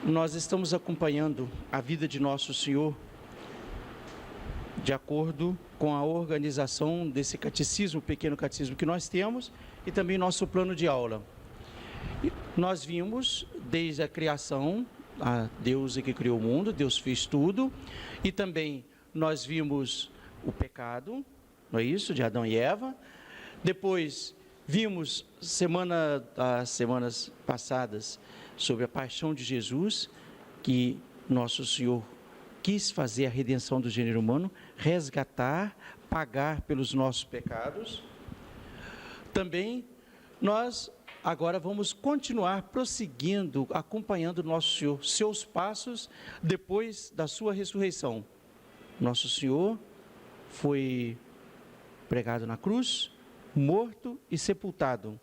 Nós estamos acompanhando a vida de Nosso Senhor de acordo com a organização desse catecismo, pequeno catecismo que nós temos, e também nosso plano de aula. E nós vimos desde a criação, a Deus é que criou o mundo, Deus fez tudo, e também nós vimos o pecado, não é isso, de Adão e Eva. Depois vimos as semanas passadas sobre a paixão de Jesus, que Nosso Senhor quis fazer a redenção do gênero humano, resgatar, pagar pelos nossos pecados. Também nós agora vamos continuar prosseguindo, acompanhando Nosso Senhor, seus passos depois da sua ressurreição. Nosso Senhor foi pregado na cruz, morto e sepultado,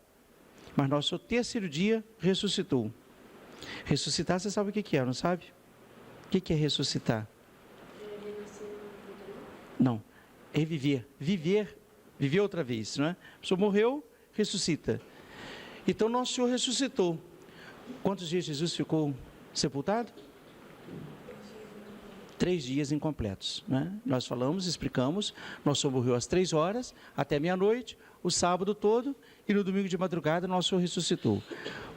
mas no seu terceiro dia ressuscitou. Ressuscitar, você sabe o que é, não sabe? O que é ressuscitar? Não, é viver, viver outra vez, não é? A pessoa morreu, ressuscita. Então, Nosso Senhor ressuscitou. Quantos dias Jesus ficou sepultado? 3 dias incompletos, né? Nós falamos, explicamos, Nosso Senhor morreu às 3 horas, até meia-noite, o sábado todo, e no domingo de madrugada, Nosso Senhor ressuscitou.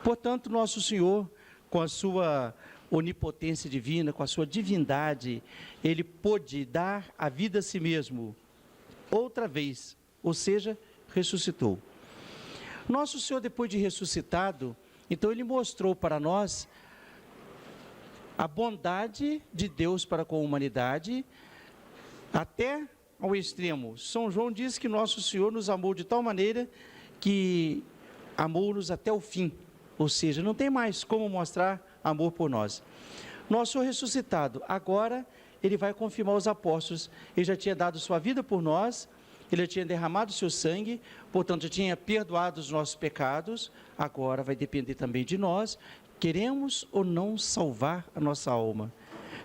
Portanto, Nosso Senhor, com a sua onipotência divina, com a sua divindade, Ele pôde dar a vida a si mesmo, outra vez, ou seja, ressuscitou. Nosso Senhor, depois de ressuscitado, então Ele mostrou para nós a bondade de Deus para com a humanidade, até ao extremo. São João diz que Nosso Senhor nos amou de tal maneira que amou-nos até o fim, ou seja, não tem mais como mostrar amor por nós. Nosso Senhor ressuscitado, agora Ele vai confirmar os apóstolos. Ele já tinha dado sua vida por nós, Ele já tinha derramado o seu sangue, portanto já tinha perdoado os nossos pecados. Agora vai depender também de nós, queremos ou não salvar a nossa alma.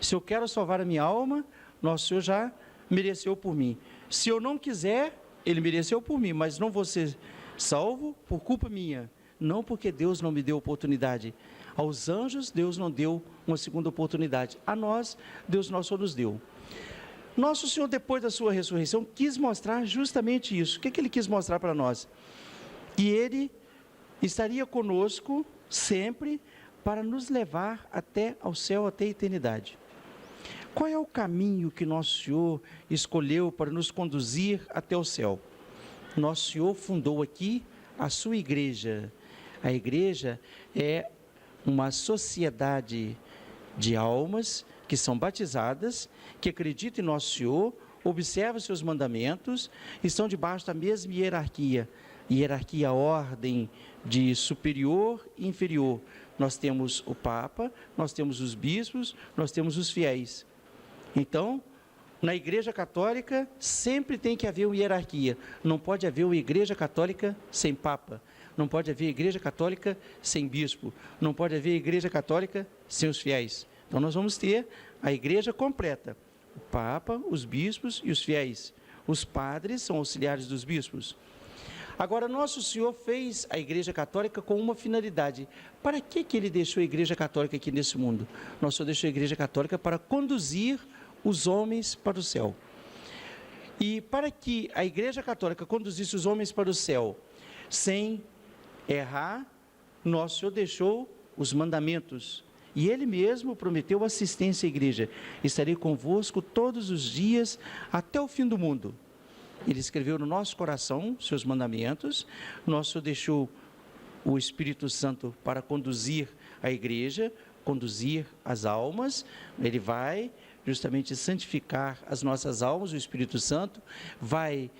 Se eu quero salvar a minha alma, Nosso Senhor já mereceu por mim. Se eu não quiser, Ele mereceu por mim, mas não vou ser salvo por culpa minha, não porque Deus não me deu oportunidade. Aos anjos, Deus não deu uma segunda oportunidade. A nós, Deus só nos deu. Nosso Senhor, depois da sua ressurreição, quis mostrar justamente isso. O que Ele quis mostrar para nós? Que Ele estaria conosco sempre para nos levar até ao céu, até a eternidade. Qual é o caminho que Nosso Senhor escolheu para nos conduzir até o céu? Nosso Senhor fundou aqui a sua igreja. A igreja é uma sociedade de almas que são batizadas, que acreditam em Nosso Senhor, observam seus mandamentos, estão debaixo da mesma hierarquia, ordem de superior e inferior. Nós temos o Papa, nós temos os bispos, nós temos os fiéis. Então, na Igreja Católica sempre tem que haver uma hierarquia. Não pode haver uma Igreja Católica sem Papa. Não pode haver Igreja Católica sem bispo. Não pode haver Igreja Católica sem os fiéis. Então, nós vamos ter a Igreja completa. O Papa, os bispos e os fiéis. Os padres são auxiliares dos bispos. Agora, Nosso Senhor fez a Igreja Católica com uma finalidade. Para que Ele deixou a Igreja Católica aqui nesse mundo? Nosso Senhor deixou a Igreja Católica para conduzir os homens para o céu. E para que a Igreja Católica conduzisse os homens para o céu sem errar, Nosso Senhor deixou os mandamentos. E Ele mesmo prometeu assistência à igreja. Estarei convosco todos os dias até o fim do mundo. Ele escreveu no nosso coração seus mandamentos. Nosso Senhor deixou o Espírito Santo para conduzir a igreja, conduzir as almas. Ele vai justamente santificar as nossas almas. O Espírito Santo vai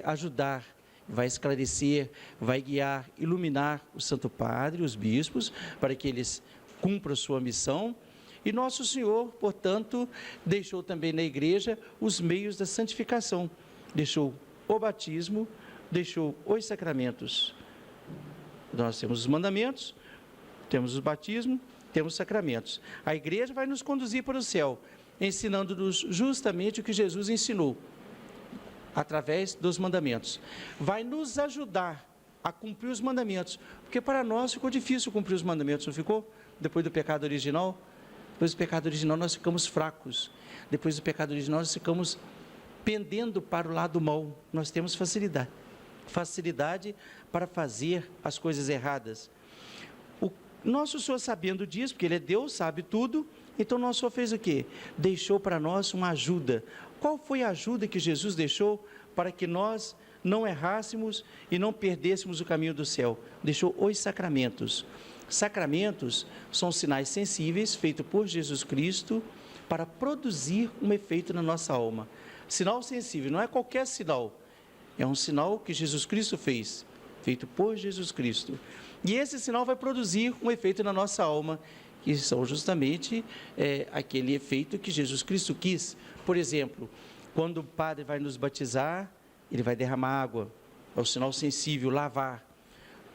ajudar, vai esclarecer, vai guiar, iluminar o Santo Padre, os bispos, para que eles cumpram sua missão. E Nosso Senhor, portanto, deixou também na igreja os meios da santificação. Deixou o batismo, deixou os sacramentos. Nós temos os mandamentos, temos o batismo, temos os sacramentos. A igreja vai nos conduzir para o céu, ensinando-nos justamente o que Jesus ensinou, através dos mandamentos. Vai nos ajudar a cumprir os mandamentos, porque para nós ficou difícil cumprir os mandamentos, não ficou? depois do pecado original? Depois do pecado original nós ficamos fracos. Depois do pecado original nós ficamos pendendo para o lado mal. Nós temos facilidade para fazer as coisas erradas. O nosso Senhor, sabendo disso, porque Ele é Deus, sabe tudo, então nosso Senhor fez o quê? Deixou para nós uma ajuda. Qual foi a ajuda que Jesus deixou para que nós não errássemos e não perdêssemos o caminho do céu? Deixou os sacramentos. Sacramentos são sinais sensíveis feitos por Jesus Cristo para produzir um efeito na nossa alma. Sinal sensível, não é qualquer sinal, é um sinal que Jesus Cristo fez, feito por Jesus Cristo. E esse sinal vai produzir um efeito na nossa alma, que são justamente aquele efeito que Jesus Cristo quis. Por exemplo, quando o padre vai nos batizar, ele vai derramar água, é o sinal sensível, lavar.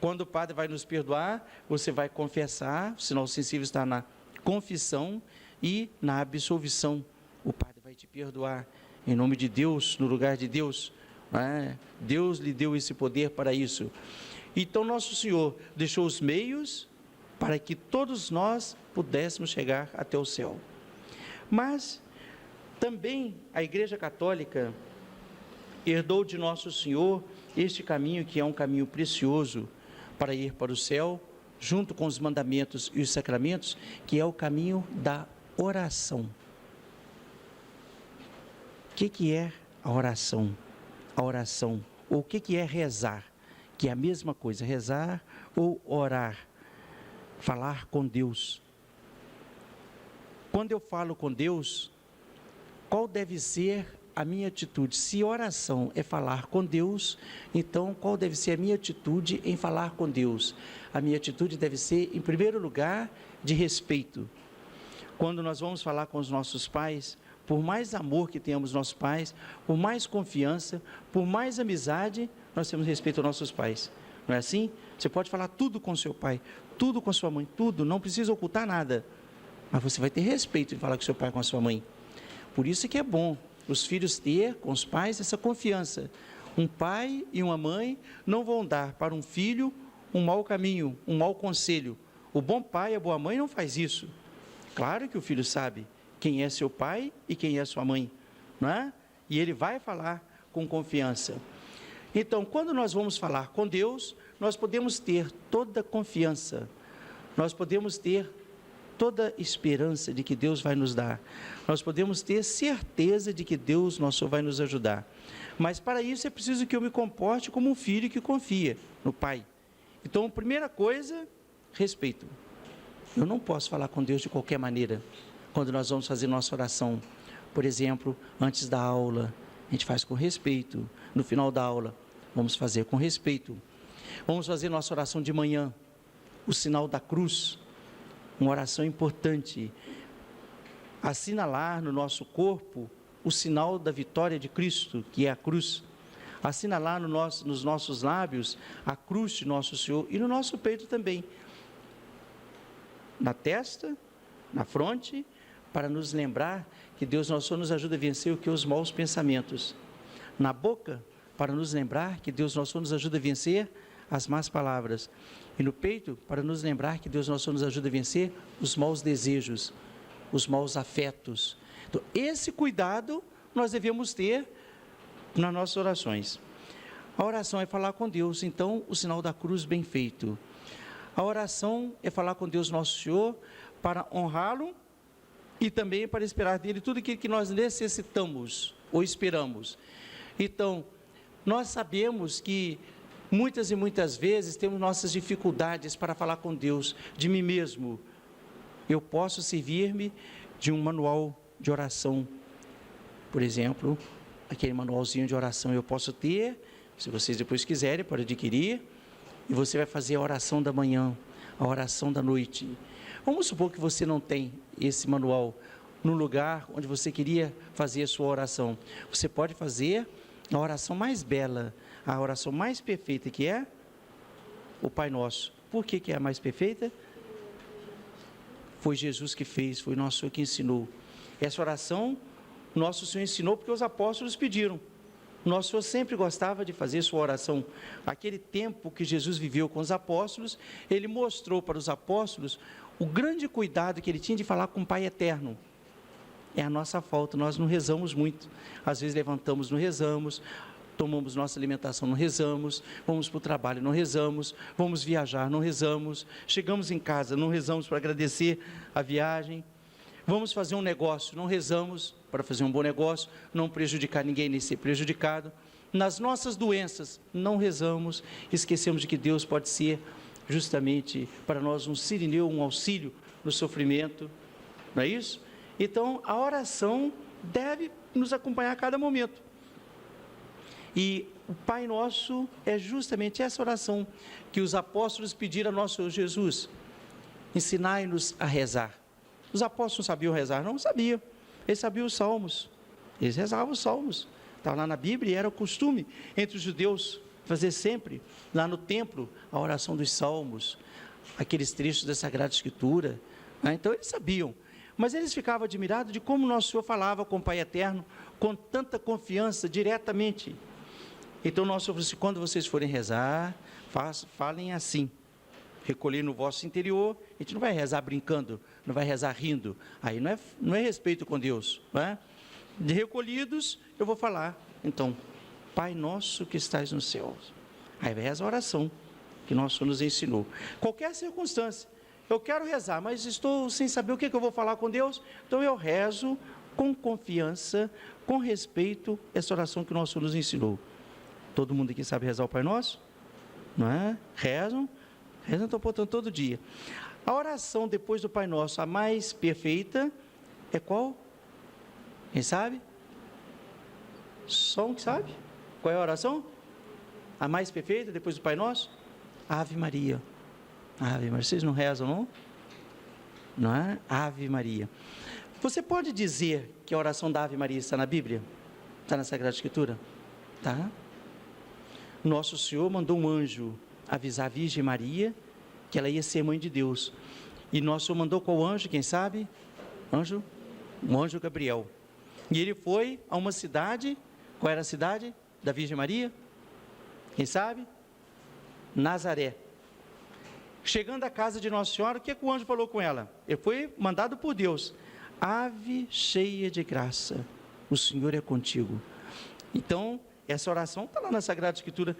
Quando o padre vai nos perdoar, você vai confessar, o sinal sensível está na confissão e na absolvição. O padre vai te perdoar em nome de Deus, no lugar de Deus. Deus lhe deu esse poder para isso. Então, nosso Senhor deixou os meios para que todos nós pudéssemos chegar até o céu. Mas também a Igreja Católica herdou de nosso Senhor este caminho, que é um caminho precioso para ir para o céu, junto com os mandamentos e os sacramentos, que é o caminho da oração. O que é a oração? A oração, ou o que é rezar? Que é a mesma coisa, rezar ou orar, falar com Deus. Quando eu falo com Deus, qual deve ser a minha atitude? Se oração é falar com Deus, então qual deve ser a minha atitude em falar com Deus? A minha atitude deve ser, em primeiro lugar, de respeito. Quando nós vamos falar com os nossos pais, por mais amor que tenhamos nossos pais, por mais confiança, por mais amizade, nós temos respeito aos nossos pais. Não é assim? Você pode falar tudo com seu pai, tudo com sua mãe, tudo, não precisa ocultar nada. Mas você vai ter respeito em falar com seu pai, com a sua mãe. Por isso que é bom os filhos ter com os pais essa confiança. Um pai e uma mãe não vão dar para um filho um mau caminho, um mau conselho. O bom pai e a boa mãe não faz isso. Claro que o filho sabe quem é seu pai e quem é sua mãe, não é? E ele vai falar com confiança. Então, quando nós vamos falar com Deus, nós podemos ter toda a confiança, nós podemos ter toda a esperança de que Deus vai nos dar, nós podemos ter certeza de que Deus, nosso Senhor, vai nos ajudar. Mas para isso é preciso que eu me comporte como um filho que confia no pai. Então, a primeira coisa, respeito. Eu não posso falar com Deus de qualquer maneira. Quando nós vamos fazer nossa oração, por exemplo, antes da aula, a gente faz com respeito. No final da aula, vamos fazer com respeito. Vamos fazer nossa oração de manhã, o sinal da cruz, uma oração importante. Assinalar no nosso corpo o sinal da vitória de Cristo, que é a cruz. Assinalar nos nossos lábios a cruz de nosso Senhor e no nosso peito também. Na testa, na fronte, para nos lembrar que Deus nosso Senhor nos ajuda a vencer o que? Os maus pensamentos. Na boca, para nos lembrar que Deus nosso Senhor nos ajuda a vencer as más palavras. E no peito, para nos lembrar que Deus nosso Senhor nos ajuda a vencer os maus desejos, os maus afetos. Então, esse cuidado nós devemos ter nas nossas orações. A oração é falar com Deus, então o sinal da cruz bem feito. A oração é falar com Deus nosso Senhor para honrá-lo e também para esperar dele tudo aquilo que nós necessitamos ou esperamos. Então, nós sabemos que muitas e muitas vezes temos nossas dificuldades para falar com Deus, de mim mesmo. Eu posso servir-me de um manual de oração, por exemplo, aquele manualzinho de oração eu posso ter, se vocês depois quiserem, pode adquirir, e você vai fazer a oração da manhã, a oração da noite. Vamos supor que você não tem esse manual no lugar onde você queria fazer a sua oração. Você pode fazer a oração mais bela, a oração mais perfeita, que é o Pai Nosso. Por que é a mais perfeita? Foi Jesus que fez, foi nosso Senhor que ensinou. Essa oração, nosso Senhor ensinou porque os apóstolos pediram. Nosso Senhor sempre gostava de fazer sua oração. Aquele tempo que Jesus viveu com os apóstolos, ele mostrou para os apóstolos o grande cuidado que ele tinha de falar com o Pai eterno. É a nossa falta, nós não rezamos muito. Às vezes levantamos, não rezamos, tomamos nossa alimentação, não rezamos, vamos para o trabalho, não rezamos, vamos viajar, não rezamos, chegamos em casa, não rezamos para agradecer a viagem, vamos fazer um negócio, não rezamos para fazer um bom negócio, não prejudicar ninguém nem ser prejudicado. Nas nossas doenças, não rezamos, esquecemos de que Deus pode ser justamente para nós um sirineu, um auxílio no sofrimento, não é isso? Então, a oração deve nos acompanhar a cada momento. E o Pai Nosso é justamente essa oração que os apóstolos pediram ao nosso Senhor Jesus. Ensinai-nos a rezar. Os apóstolos sabiam rezar? Não sabiam. Eles sabiam os salmos. Eles rezavam os salmos. Estava lá na Bíblia e era o costume entre os judeus fazer sempre, lá no templo, a oração dos salmos, aqueles trechos da Sagrada Escritura. Então, eles sabiam. Mas eles ficavam admirados de como nosso Senhor falava com o Pai Eterno, com tanta confiança, diretamente. Então, nosso Senhor falou assim, quando vocês forem rezar, falem assim, recolher no vosso interior. A gente não vai rezar brincando, não vai rezar rindo, aí não é respeito com Deus, não é? De recolhidos, eu vou falar, então, Pai Nosso que estás nos céus. Aí vai rezar a oração, que nosso Senhor nos ensinou. Qualquer circunstância, eu quero rezar, mas estou sem saber o que eu vou falar com Deus, então eu rezo com confiança, com respeito, essa oração que nosso Senhor nos ensinou. Todo mundo aqui sabe rezar o Pai Nosso? Não é? Rezam, estou botando todo dia. A oração depois do Pai Nosso, a mais perfeita, é qual? Quem sabe? Só um que sabe? Qual é a oração? A mais perfeita depois do Pai Nosso? Ave Maria. Ave Maria. Vocês não rezam, não? Não é? Ave Maria. Você pode dizer que a oração da Ave Maria está na Bíblia? Está na Sagrada Escritura? Tá. Nosso Senhor mandou um anjo avisar a Virgem Maria que ela ia ser mãe de Deus. E nosso Senhor mandou qual anjo, quem sabe? O anjo Gabriel. E ele foi a uma cidade, qual era a cidade da Virgem Maria? Quem sabe? Nazaré. Chegando à casa de Nossa Senhora, o que o anjo falou com ela? Ele foi mandado por Deus. Ave cheia de graça, o Senhor é contigo. Então, essa oração está lá na Sagrada Escritura.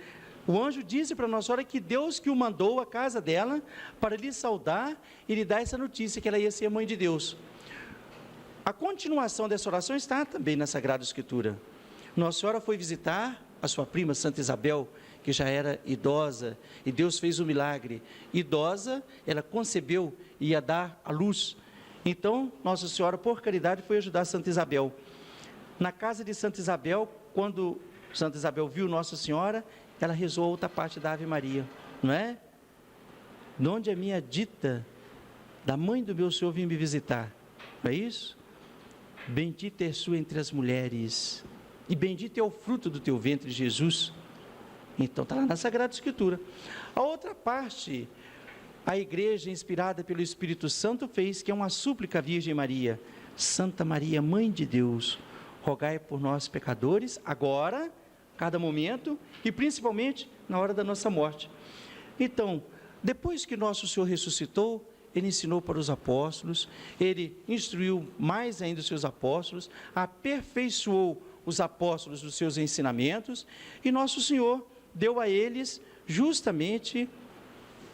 O anjo disse para Nossa Senhora que Deus que o mandou à casa dela para lhe saudar e lhe dar essa notícia que ela ia ser mãe de Deus. A continuação dessa oração está também na Sagrada Escritura. Nossa Senhora foi visitar a sua prima Santa Isabel, que já era idosa, e Deus fez um milagre. Idosa, ela concebeu e ia dar à luz. Então, Nossa Senhora, por caridade, foi ajudar Santa Isabel. Na casa de Santa Isabel, quando Santa Isabel viu Nossa Senhora, ela rezou a outra parte da Ave Maria, não é? De onde a minha dita, da mãe do meu Senhor, vim me visitar, não é isso? Bendita és tu entre as mulheres, e bendito é o fruto do teu ventre, Jesus. Então, está lá na Sagrada Escritura. A outra parte, a igreja, inspirada pelo Espírito Santo, fez, que é uma súplica à Virgem Maria. Santa Maria, Mãe de Deus, rogai por nós pecadores, agora, cada momento, e principalmente na hora da nossa morte. Então, depois que nosso Senhor ressuscitou, Ele ensinou para os apóstolos, Ele instruiu mais ainda os seus apóstolos, aperfeiçoou os apóstolos dos seus ensinamentos, e nosso Senhor deu a eles justamente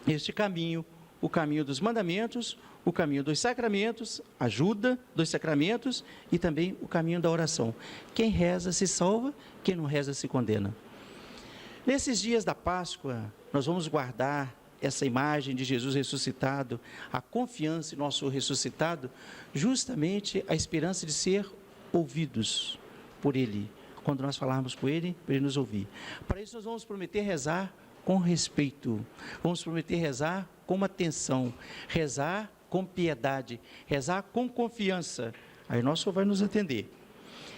este caminho, o caminho dos mandamentos, o caminho dos sacramentos, ajuda dos sacramentos e também o caminho da oração. Quem reza se salva, quem não reza se condena. Nesses dias da Páscoa, nós vamos guardar essa imagem de Jesus ressuscitado, a confiança em nosso ressuscitado, justamente a esperança de ser ouvidos por Ele, quando nós falarmos com Ele, para Ele nos ouvir. Para isso nós vamos prometer rezar com respeito, vamos prometer rezar com atenção, rezar com piedade, rezar com confiança, aí nosso Senhor vai nos atender.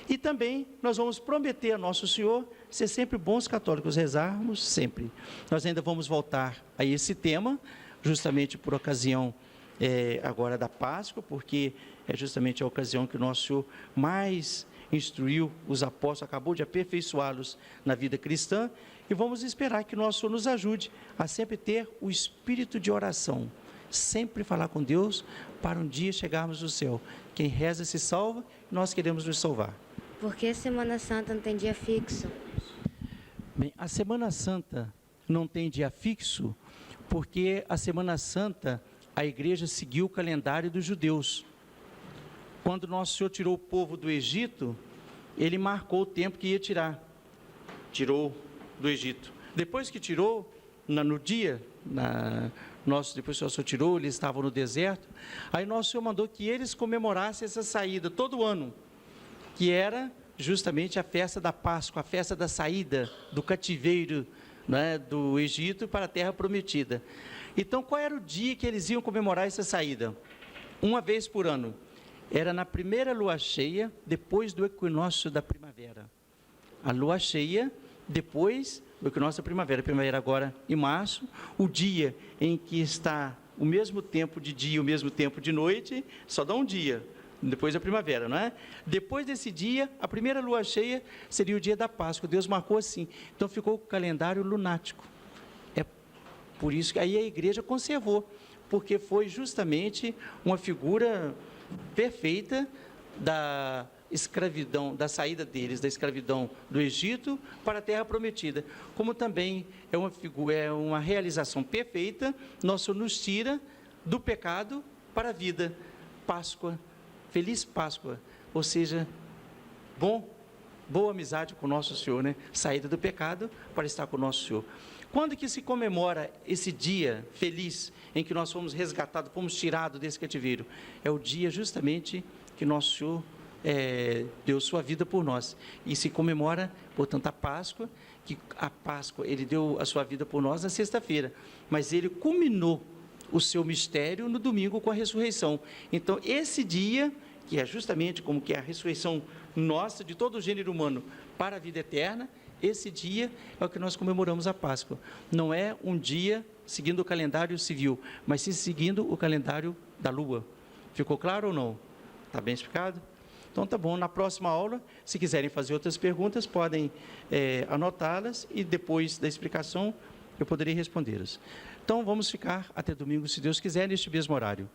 E também nós vamos prometer a nosso Senhor ser sempre bons católicos, rezarmos sempre. Nós ainda vamos voltar a esse tema, justamente por ocasião agora da Páscoa, porque é justamente a ocasião que o nosso Senhor mais instruiu os apóstolos, acabou de aperfeiçoá-los na vida cristã, e vamos esperar que nosso Senhor nos ajude a sempre ter o espírito de oração, sempre falar com Deus para um dia chegarmos no céu. Quem reza se salva, nós queremos nos salvar. Por que Semana Santa não tem dia fixo? Bem, a Semana Santa não tem dia fixo porque a Semana Santa a igreja seguiu o calendário dos judeus. Quando Nosso Senhor tirou o povo do Egito, ele marcou o tempo que ia tirar. Tirou do Egito. Depois que tirou, depois que o Senhor tirou, eles estavam no deserto, aí Nosso Senhor mandou que eles comemorassem essa saída todo ano, que era justamente a festa da Páscoa, a festa da saída do cativeiro, né, do Egito para a terra prometida. Então, qual era o dia que eles iam comemorar essa saída? Uma vez por ano. Era na primeira lua cheia, depois do equinócio da primavera. A lua cheia, depois do equinócio da primavera. A primavera agora em março, o dia em que está o mesmo tempo de dia, o mesmo tempo de noite, só dá um dia, depois da primavera, não é? Depois desse dia, a primeira lua cheia seria o dia da Páscoa. Deus marcou assim. Então, ficou o calendário lunático. É por isso que aí a igreja conservou, porque foi justamente uma figura perfeita da escravidão, da saída deles, da escravidão do Egito para a terra prometida. Como também é uma realização perfeita, Nosso Senhor nos tira do pecado para a vida. Páscoa, feliz Páscoa, ou seja, boa amizade com Nosso Senhor, né? Saída do pecado para estar com Nosso Senhor. Quando que se comemora esse dia feliz em que nós fomos resgatados, fomos tirados desse cativeiro? É o dia justamente que Nosso Senhor deu sua vida por nós. E se comemora, portanto, a Páscoa, que a Páscoa, ele deu a sua vida por nós na sexta-feira, mas ele culminou o seu mistério no domingo com a ressurreição. Então, esse dia, que é justamente como que é a ressurreição nossa, de todo o gênero humano, para a vida eterna, esse dia é o que nós comemoramos a Páscoa. Não é um dia seguindo o calendário civil, mas sim seguindo o calendário da lua. Ficou claro ou não? Está bem explicado? Então, tá bom. Na próxima aula, se quiserem fazer outras perguntas, podem anotá-las e depois da explicação eu poderei respondê-las. Então, vamos ficar até domingo, se Deus quiser, neste mesmo horário.